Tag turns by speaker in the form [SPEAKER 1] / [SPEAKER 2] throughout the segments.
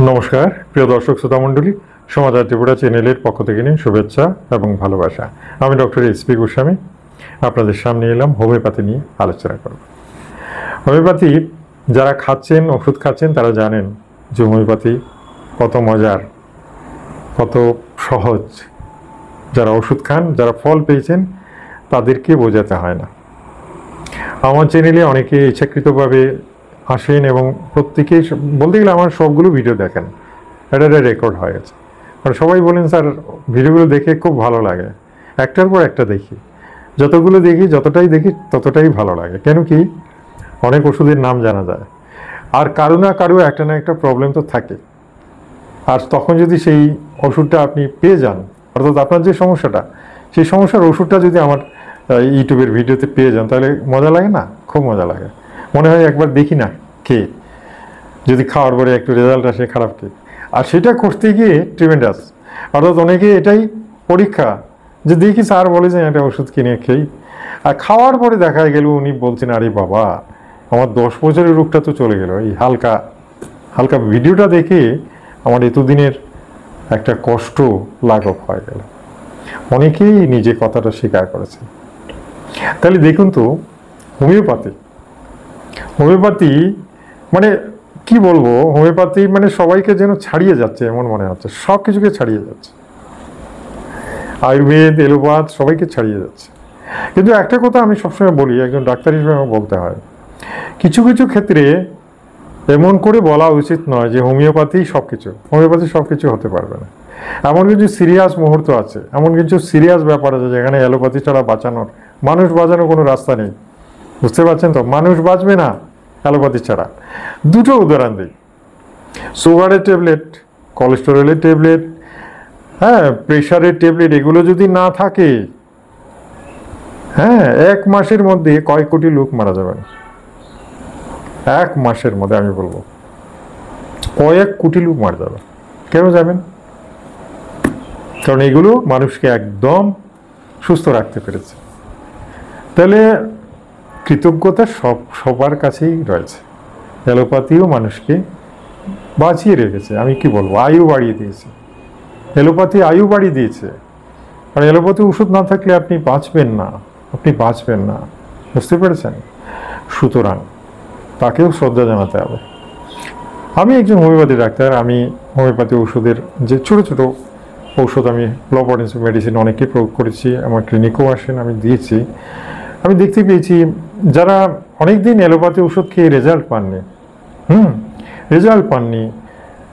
[SPEAKER 1] নমস্কার প্রিয় দর্শক শ্রোতা মণ্ডলী, সমাচার ত্রিপুরা চ্যানেলের পক্ষ থেকে নিয়ে শুভেচ্ছা এবং ভালোবাসা। আমি ডক্টর এসপি গোস্বামী আপনাদের সামনে এলাম হোমিওপ্যাথি নিয়ে আলোচনা করব। হোমিওপ্যাথি যারা খাচ্ছেন, ওষুধ খাচ্ছেন, তারা জানেন যে হোমিওপ্যাথি কত মজার, কত সহজ। যারা ওষুধ খান, যারা ফল পেয়েছেন, তাদেরকে বোঝাতে হয় না। আমার চ্যানেলে অনেকে ইচ্ছাকৃতভাবে আসেন এবং প্রত্যেকেই বলতে গেলে আমার সবগুলো ভিডিও দেখেন, এটা রেকর্ড হয়ে গেছে। কারণ সবাই বলেন স্যার ভিডিওগুলো দেখে খুব ভালো লাগে, একটার পর একটা দেখি, যতগুলো দেখি যতটাই দেখি ততটাই ভালো লাগে। কেন কি, অনেক ওষুধের নাম জানা যায়, আর কারো না কারো একটা না একটা প্রবলেম তো থাকে। আর তখন যদি সেই ওষুধটা আপনি পেয়ে যান, অর্থাৎ আপনার যে সমস্যাটা, সেই সমস্যার ওষুধটা যদি আমার ইউটিউবের ভিডিওতে পেয়ে যান, তাহলে মজা লাগে না? খুব মজা লাগে। মনে হয় একবার দেখি না খেয়ে, যদি খাওয়ার পরে একটু রেজাল্ট আসে খারাপ খেয়ে। আর সেটা করতে গিয়ে ট্রিমেন্ডাস, অর্থাৎ অনেকে এটাই পরীক্ষা যে দেখি স্যার বলে যে একটা ওষুধ কিনে খেই, আর খাওয়ার পরে দেখা গেল উনি বলছেন আরে বাবা আমার 10 বছরের রোগটা তো চলে গেল। এই হালকা হালকা ভিডিওটা দেখে আমার এতদিনের একটা কষ্ট লাঘব হয়ে গেল। অনেকেই নিজে কথাটা স্বীকার করেছে। তাহলে দেখুন তো, হোমিওপ্যাথি মানে কি বলবো, হোমিওপ্যাথি মানে সবাইকে যেন ছাড়িয়ে যাচ্ছে এমন মনে হচ্ছে, সব কিছুকে ছাড়িয়ে যাচ্ছে। আয়ুর্বেদ, এলোপ্যাথ সবাইকে ছাড়িয়ে যাচ্ছে। কিন্তু একটা কথা আমি সবসময় বলি, একজন ডাক্তার হিসেবে আমার বলতে হয়, কিছু কিছু ক্ষেত্রে এমন করে বলা উচিত নয় যে হোমিওপ্যাথি সব কিছু হতে পারবে না। এমন কিছু সিরিয়াস মুহূর্ত আছে, এমন কিছু সিরিয়াস ব্যাপার আছে যেখানে অ্যালোপ্যাথি ছাড়া মানুষ বাঁচানোর কোনো রাস্তা নেই। বুঝতে পারছেন তো? মানুষ বাঁচবে না অ্যালোপ্যাথি ছাড়া। দুটো উদাহরণ দিই, সুগারের ট্যাবলেট, কোলেস্টেরলের ট্যাবলেট, হ্যাঁ, প্রেশারের ট্যাবলেট, এগুলো যদি না থাকে, হ্যাঁ, 1 মাসের মধ্যে কয় কোটি লোক মারা যাবেন। 1 মাসের মধ্যে আমি বলবো কয়েক কোটি লোক মারা যাবে। কেন যাবেন? কারণ এগুলো মানুষকে একদম সুস্থ রাখতে পেরেছে। তাহলে কৃতজ্ঞতা সবার কাছেই রয়েছে। অ্যালোপ্যাথিও মানুষকে বাঁচিয়ে রেখেছে। আমি কি বলবো, আয়ু বাড়িয়ে দিয়েছে। অ্যালোপ্যাথি আয়ু বাড়িয়ে দিয়েছে। আর অ্যালোপ্যাথি ওষুধ না থাকলে আপনি বাঁচবেন না। বুঝতে পেরেছেন? সুতরাং তাকেও শ্রদ্ধা জানাতে হবে। আমি একজন হোমিওপ্যাথি ডাক্তার। আমি হোমিওপ্যাথি ওষুধের যে ছোট ছোট ঔষধ, আমি লো পটেন্সি মেডিসিন অনেকেই প্রয়োগ করেছি, আমার ক্লিনিকেও আসেন, আমি দিয়েছি। আমি দেখতে পেয়েছি যারা অনেকদিন অ্যালোপ্যাথি ওষুধ খেয়ে রেজাল্ট পাননি,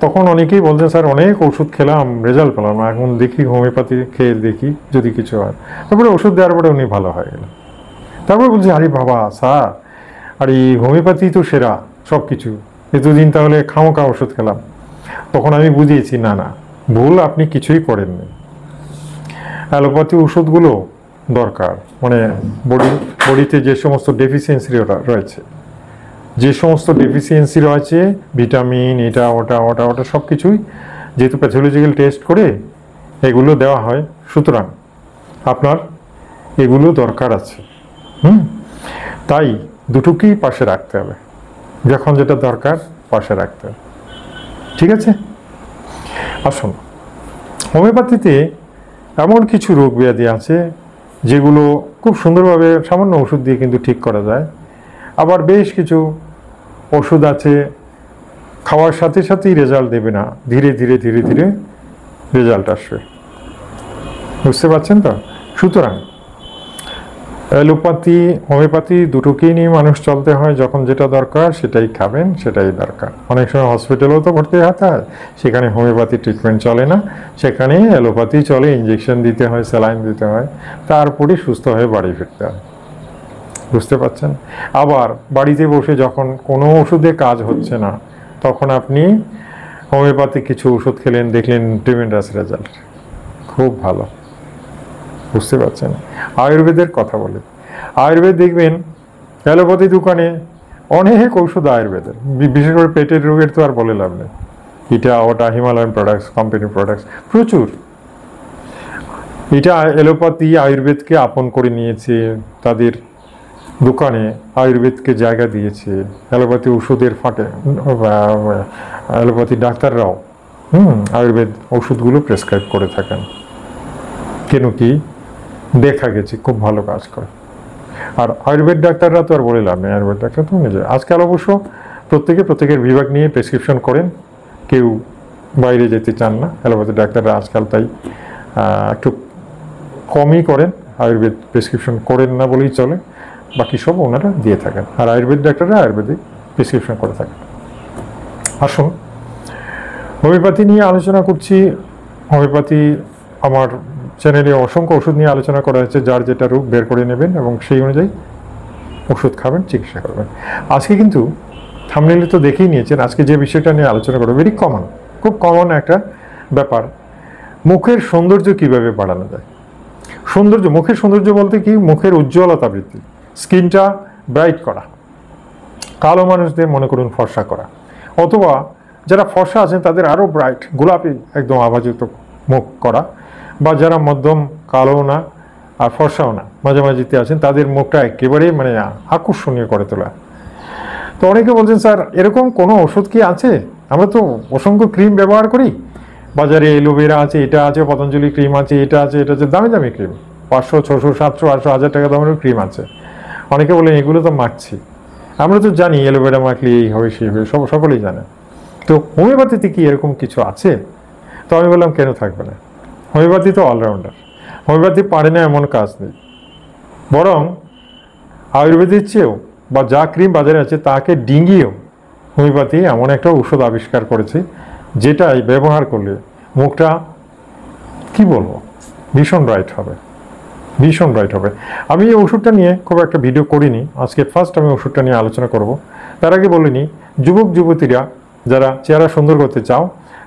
[SPEAKER 1] তখন অনেকেই বলছেন স্যার অনেক ওষুধ খেলাম, রেজাল্ট পেলাম না, এখন দেখি হোমিওপ্যাথি খেয়ে দেখি যদি কিছু হয়। তারপরে ওষুধ দেওয়ার পরে উনি ভালো হয়ে গেলেন। তারপরে বলছি আরে বাবা স্যার, আর এই হোমিওপ্যাথি তো সেরা সব কিছু, এতদিন তাহলে খামোখা ওষুধ খেলাম। তখন আমি বুঝিয়েছি না, ভুল, আপনি কিছুই করেননি। অ্যালোপ্যাথি ওষুধগুলো দরকার, মানে বডিতে যে সমস্ত ডেফিসিয়েন্সি রয়েছে, ভিটামিন, এটা ওটা সব কিছুই যেহেতু প্যাথোলজিক্যাল টেস্ট করে এগুলো দেওয়া হয়, সুতরাং আপনার এগুলো দরকার আছে। তাই দুটোকেই পাশে রাখতে হবে, যখন যেটা দরকার পাশে রাখতে হবে। ঠিক আছে? আসুন, হোমিওপ্যাথিতে এমন কিছু রোগ ব্যাধি আছে যেগুলো খুব সুন্দরভাবে সামান্য ওষুধ দিয়ে কিন্তু ঠিক করা যায়। আবার বেশ কিছু ওষুধ আছে খাওয়ার সাথে সাথেই রেজাল্ট দেবে না, ধীরে ধীরে রেজাল্ট আসবে। বুঝতে পারছেন তো? সুতরাং অ্যালোপ্যাথি, হোমিওপ্যাথি দুটোকেই নিয়ে মানুষ চলতে হয়। যখন যেটা দরকার সেটাই খাবেন, সেটাই দরকার। অনেক সময় হসপিটালেও তো ভর্তি হতে হয়, সেখানে হোমিওপ্যাথি ট্রিটমেন্ট চলে না, সেখানে অ্যালোপ্যাথি চলে, ইঞ্জেকশন দিতে হয়, স্যালাইন দিতে হয়, তারপরে সুস্থ হয়ে বাড়ি ফিরতে হয়। বুঝতে পারছেন? আবার বাড়িতে বসে যখন কোনো ওষুধে কাজ হচ্ছে না, তখন আপনি হোমিওপ্যাথি কিছু ওষুধ খেলেন, দেখলেন ট্রিমেন্ডাস রেজাল্ট, খুব ভালো। বুঝতে পারছেন? আয়ুর্বেদের কথা বলি, আয়ুর্বেদ দেখবেন অ্যালোপ্যাথি দোকানে অনেক ঔষধ আয়ুর্বেদের, বিশেষ করে পেটের রোগের তো আর বলে লাভ নেই। এটা ওটা হিমালয়ান প্রোডাক্টস, কোম্পানি প্রোডাক্টস প্রচুর। এটা অ্যালোপ্যাথি আয়ুর্বেদকে আপন করে নিয়েছে, তাদের দোকানে আয়ুর্বেদকে জায়গা দিয়েছে, অ্যালোপ্যাথি ওষুধের ফাটে অ্যালোপ্যাথি ডাক্তাররাও আয়ুর্বেদ ওষুধগুলো প্রেসক্রাইব করে থাকেন। কেন কি দেখা গেছে খুব ভালো কাজ করে। আর আয়ুর্বেদ ডাক্তাররা তো আর বলে লাভ নেই, আয়ুর্বেদ ডাক্তার তো নিজে আজকাল অবশ্য প্রত্যেকের বিভাগ নিয়ে প্রেসক্রিপশন করেন, কেউ বাইরে যেতে চান না। অ্যালোপ্যাথি ডাক্তাররা আজকাল তাই একটু কমই করেন, আয়ুর্বেদ প্রেসক্রিপশন করেন না বলেই চলে, বাকি সব ওনারা দিয়ে থাকেন। আর আয়ুর্বেদ ডাক্তাররা আয়ুর্বেদিক প্রেসক্রিপশন করে থাকেন। আসুন হোমিওপ্যাথি নিয়ে আলোচনা করছি। হোমিওপ্যাথি আমার চ্যানেলে অসংখ্য ওষুধ নিয়ে আলোচনা করা হয়েছে, যার যেটা রোগ বের করে নেবেন এবং সেই অনুযায়ী ওষুধ খাবেন, চিকিৎসা করবেন। আজকে কিন্তু থাম্বনেইলে তো দেখেই নিয়েছেন, আজকে যে বিষয়টা নিয়ে আলোচনা করবো ভেরি কমন, খুব কমন একটা ব্যাপার, মুখের সৌন্দর্য কিভাবে বাড়ানো যায়। সৌন্দর্য, মুখের সৌন্দর্য বলতে কি, মুখের উজ্জ্বলতা বৃদ্ধি, স্কিনটা ব্রাইট করা, কালো মানুষদের মনে করুন ফর্সা করা, অথবা যারা ফর্সা আছেন তাদের আরও ব্রাইট গোলাপি একদম আভাযুক্ত মুখ করা, বা যারা মধ্যম কালো না আর ফর্সাও না মাঝামাঝিতে আছেন তাদের মুখটা একেবারেই মানে আকর্ষণীয় করে তোলা। তো অনেকে বলছেন স্যার এরকম কোনো ওষুধ কি আছে? আমরা তো অসংখ্য ক্রিম ব্যবহার করি, বাজারে অ্যালোভেরা আছে, এটা আছে, পতঞ্জলি ক্রিম আছে, এটা আছে, দামি দামি ক্রিম, 500, 600, 700, 800, 1000 টাকা দামের ক্রিম আছে। অনেকে বলেন এগুলো তো মাখছি, আমরা তো জানি অ্যালোভেরা মাখলে এই হবে সেই হবে, সকলেই জানে। তো হোমিওপ্যাথিতে কি এরকম কিছু আছে? তো আমি বললাম কেন থাকবে না, হোমিওপ্যাথি তো অলরাউন্ডার, হোমিওপ্যাথি পারে না এমন কাজ নেই, বরং আয়ুর্বেদের চেয়েও বা যা ক্রিম বাজারে আছে তাকে ডিঙ্গিয়েও হোমিওপ্যাথি এমন একটা ওষুধ আবিষ্কার করেছে যেটাই ব্যবহার করলে মুখটা কি বলবো ভীষণ ব্রাইট হবে, ভীষণ ব্রাইট হবে। আমি এই ওষুধটা নিয়ে খুব একটা ভিডিও করিনি, আজকে ফার্স্ট আমি ওষুধটা নিয়ে আলোচনা করব। তার আগে বলিনি, যুবক যুবতীরা যারা চেহারা সুন্দর করতে চাও,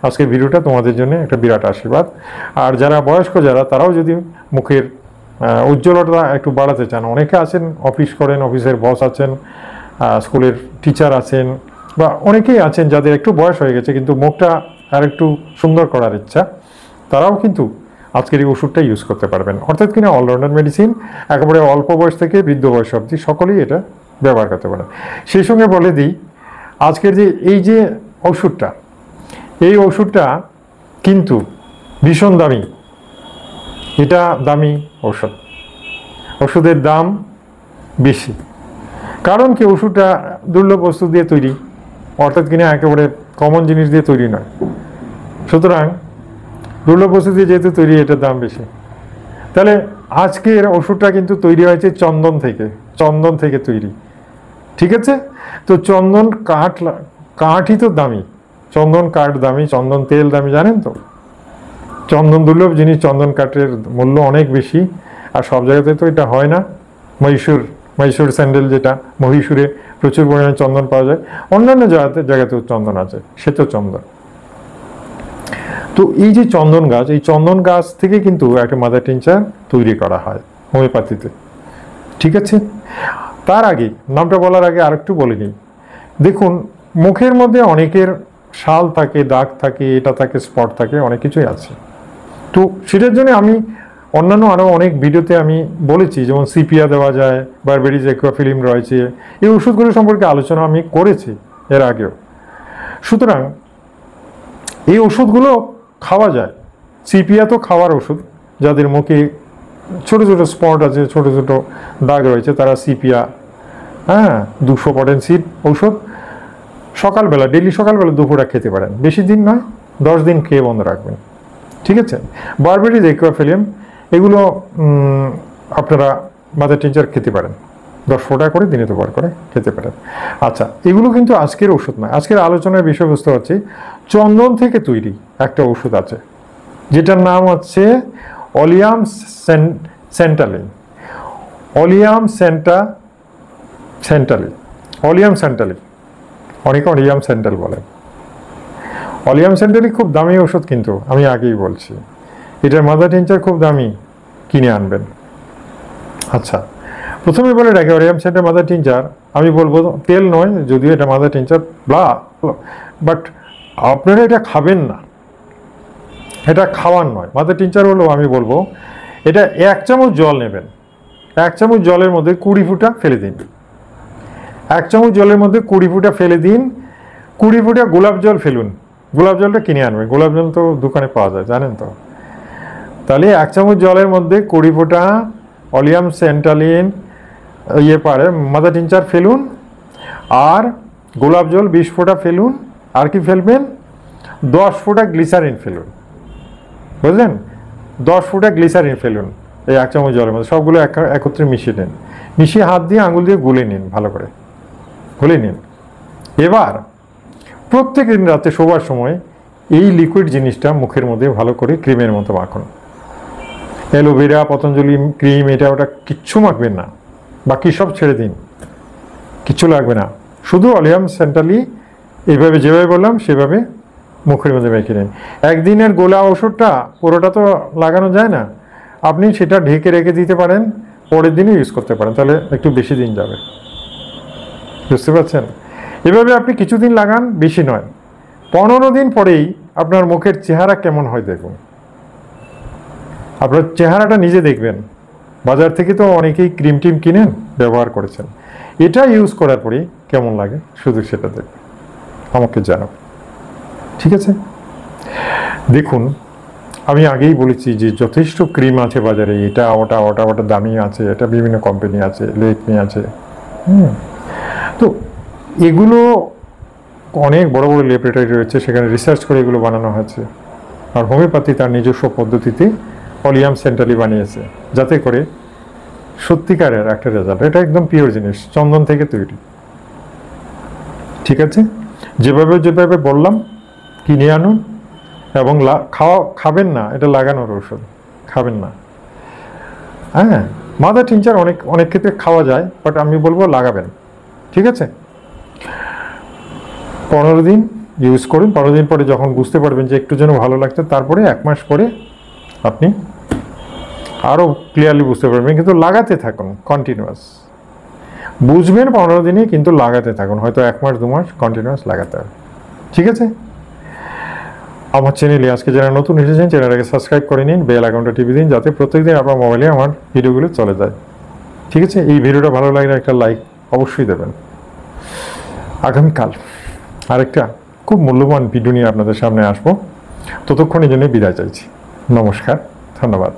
[SPEAKER 1] আজকের ভিডিওটা তোমাদের জন্য একটা বিরাট আশীর্বাদ। আর যারা বয়স্ক যারা, তারাও যদি মুখের উজ্জ্বলতা একটু বাড়াতে চান, অনেকে আছেন অফিস করেন, অফিসের বস আছেন, স্কুলের টিচার আছেন, বা অনেকেই আছেন যাদের একটু বয়স হয়ে গেছে কিন্তু মুখটা আর একটু সুন্দর করার ইচ্ছা, তারাও কিন্তু আজকের এই ওষুধটা ইউজ করতে পারবেন। অর্থাৎ কিনা অলরাউন্ডার মেডিসিন, একেবারে অল্প বয়স থেকে বৃদ্ধ বয়স অবধি সকলেই এটা ব্যবহার করতে পারেন। সেই সঙ্গে বলে দিই, আজকের যে এই যে ওষুধটা, এই ওষুধটা কিন্তু ভীষণ দামি, এটা দামি ওষুধ, ওষুধের দাম বেশি, কারণ কি ওষুধটা দুর্লভ বস্তু দিয়ে তৈরি, অর্থাৎ কিনা একেবারে কমন জিনিস দিয়ে তৈরি নয়, সুতরাং দুর্লভ বস্তু দিয়ে যেহেতু তৈরি এটার দাম বেশি। তাহলে আজকের ওষুধটা কিন্তু তৈরি হয়েছে চন্দন থেকে, চন্দন থেকে তৈরি, ঠিক আছে? তো চন্দন কাঠই তো দামি, চন্দন কাঠ দামি, চন্দন তেল দামি, জানেন তো? চন্দন দুর্লভ জিনিস, চন্দন কাঠের মূল্য অনেক বেশি, আর সব জায়গাতে তো এটা হয় না। মহীশূর স্যান্ডেল, যেটা মহীশূরে প্রচুর পরিমাণে চন্দন পাওয়া যায়, অন্যান্য জায়গাতেও চন্দন আছে, সে তো চন্দন। তো এই যে চন্দন গাছ, এই চন্দন গাছ থেকে কিন্তু একটা মাদার টিনচার তৈরি করা হয় হোমিওপ্যাথিতে, ঠিক আছে? তার আগে, নামটা বলার আগে আরেকটু বলে নিই, দেখুন মুখের মধ্যে অনেকের শাল থাকে, দাগ থাকে, এটা থাকে, স্পট থাকে, অনেক কিছুই আছে। তো সেটার জন্য আমি অন্যান্য আরও অনেক ভিডিওতে আমি বলেছি, যেমন সিপিয়া দেওয়া যায়, বারবেরিজ অ্যাকুয়াফিল্ম রয়েছে, এই ওষুধগুলো সম্পর্কে আলোচনা আমি করেছি এর আগেও। সুতরাং এই ওষুধগুলো খাওয়া যায়, সিপিয়া তো খাওয়ার ওষুধ, যাদের মুখে ছোট ছোট স্পট আছে, ছোট ছোট দাগ রয়েছে, তারা সিপিয়া, 200 পটেন্সির ঔষধ সকালবেলা, ডেইলি সকালবেলা দুপুরে খেতে পারেন, বেশি দিন নয়, 10 দিন খেয়ে বন্ধ রাখবেন, ঠিক আছে? বারবেরিজ অ্যাকুয়াফিল্ম এগুলো আপনারা মাদার টিনচার খেতে পারেন, 10 ফোঁটা করে দিনে দুবার করে খেতে পারেন। আচ্ছা, এগুলো কিন্তু আজকের ওষুধ নয়, আজকের আলোচনার বিষয়বস্তু হচ্ছে চন্দন থেকে তৈরি একটা ওষুধ আছে, যেটার নাম হচ্ছে অলিয়াম সেন্টালিন, অলিয়াম সেন্টালিন, অলিয়াম সেন্টালিন, অনেকে অলিয়াম সেন্টাল বলেন। অলিয়াম সেন্টালি খুব দামি ওষুধ, কিন্তু আমি আগেই বলছি এটার মাদার টিনচার খুব দামি, কিনে আনবেন। আচ্ছা, প্রথমে বলে রাখি, অলিয়াম সেন্টার মাদার টিনচার আমি বলবো তেল নয়, যদিও এটা মাদার টিনচার বাট আপনারা এটা খাবেন না, এটা খাওয়ার নয়। মাদার টিনচার হলো, আমি বলবো এটা 1 চামচ জল নেবেন, 1 চামচ জলের মধ্যে 20 ফোঁটা ফেলে দিন। 1 চামচ জলের মধ্যে 20 ফোঁটা ফেলে দিন। 20 ফোঁটা গোলাপ জল ফেলুন। গোলাপ জলটা কিনে আনবেন, গোলাপ জল তো দোকানে পাওয়া যায়, জানেন তো। তাহলে 1 চামচ জলের মধ্যে 20 ফোঁটা অলিয়াম সেন্টালিন মাদার টিনচার ফেলুন, আর গোলাপ জল 20 ফোঁটা ফেলুন। আর কি ফেলবেন? 10 ফোঁটা গ্লিসারিন ফেলুন, বুঝলেন? 10 ফোঁটা গ্লিসারিন ফেলুন এই 1 চামচ জলের মধ্যে। সবগুলো একত্রে মিশিয়ে নিন, মিশিয়ে হাত দিয়ে আঙুল দিয়ে গুলে নিন, ভালো করে গুলে নিন। এবার প্রত্যেক দিন রাতে শোবার সময় এই লিকুইড জিনিসটা মুখের মধ্যে ভালো করে ক্রিমের মতো মাখুন। অ্যালোভেরা, পতঞ্জলি ক্রিম, এটা ওটা কিচ্ছু মাখবেন না, বাকি সব ছেড়ে দিন, কিচ্ছু লাগবে না। শুধু অলিয়াম সেন্টালি এইভাবে যেভাবে বললাম সেভাবে মুখের মধ্যে মেখে নিন। একদিনের গোলা ওষুধটা পুরোটা তো লাগানো যায় না, আপনি সেটা ঢেকে রেখে দিতে পারেন, পরের দিনও ইউজ করতে পারেন, তাহলে একটু বেশি দিন যাবে, বুঝতে পারছেন? এভাবে আপনি কিছুদিন লাগান, বেশি নয়। 15 দিন পরেই আপনার মুখের চেহারা কেমন হয় দেখুন। আপনার চেহারাটা নিজে দেখবেন। বাজার থেকে তো অনেকেই ক্রিম টিম কিনেন, ব্যবহার করেছেন, এটা ইউজ করার পরেই কেমন লাগে শুধু সেটা দেখবেন, আমাকে জানাও, ঠিক আছে? দেখুন, আমি আগেই বলেছি যে যথেষ্ট ক্রিম আছে বাজারে, এটা ওটা ওটা ওটা দামি আছে, এটা বিভিন্ন কোম্পানি আছে, লেকমি আছে, তো এগুলো অনেক বড় বড় ল্যাবরেটরি রয়েছে, সেখানে রিসার্চ করে এগুলো বানানো হয়েছে। আর হোমিওপ্যাথি তার নিজস্ব পদ্ধতিতে অলিয়াম সেন্টালি বানিয়েছে, যাতে করে সত্যিকারের একটা রেজাল্ট। এটা একদম পিওর জিনিস, চন্দন থেকে তৈরি, ঠিক আছে? যেভাবে যেভাবে বললাম কিনে আনুন, এবং খাবেন না, এটা লাগানোর ঔষধ, খাবেন না। হ্যাঁ, মাদার টিনচার অনেক ক্ষেত্রে খাওয়া যায়, বাট আমি বলবো লাগাবেন, ঠিক আছে? 15 দিন ইউজ করুন। 15 দিন পরে যখন বুঝতে পারবেন যে একটু যেন ভালো লাগছে, তারপরে 1 মাস পরে আপনি আরও ক্লিয়ারলি বুঝতে পারবেন। কিন্তু লাগাতে থাকুন, কন্টিনিউয়াস। বুঝবেন 15 দিনে, কিন্তু লাগাতে থাকুন, হয়তো 1 মাস 2 মাস কন্টিনিউয়াস লাগাতে হবে, ঠিক আছে? আমার চ্যানেলে আজকে যারা নতুন এসেছেন, চ্যানেলটাকে সাবস্ক্রাইব করে নিন, বেল আইকনটা টিপে দিন, যাতে প্রত্যেকদিন আপনার মোবাইলে আমার ভিডিওগুলো চলে যায়, ঠিক আছে? এই ভিডিওটা ভালো লাগলে একটা লাইক অবশ্যই দেবেন। আগামীকাল আরেকটা খুব মূল্যবান ভিডিও নিয়ে আপনাদের সামনে আসবো। ততক্ষণের জন্য বিদায় চাইছি। নমস্কার, ধন্যবাদ।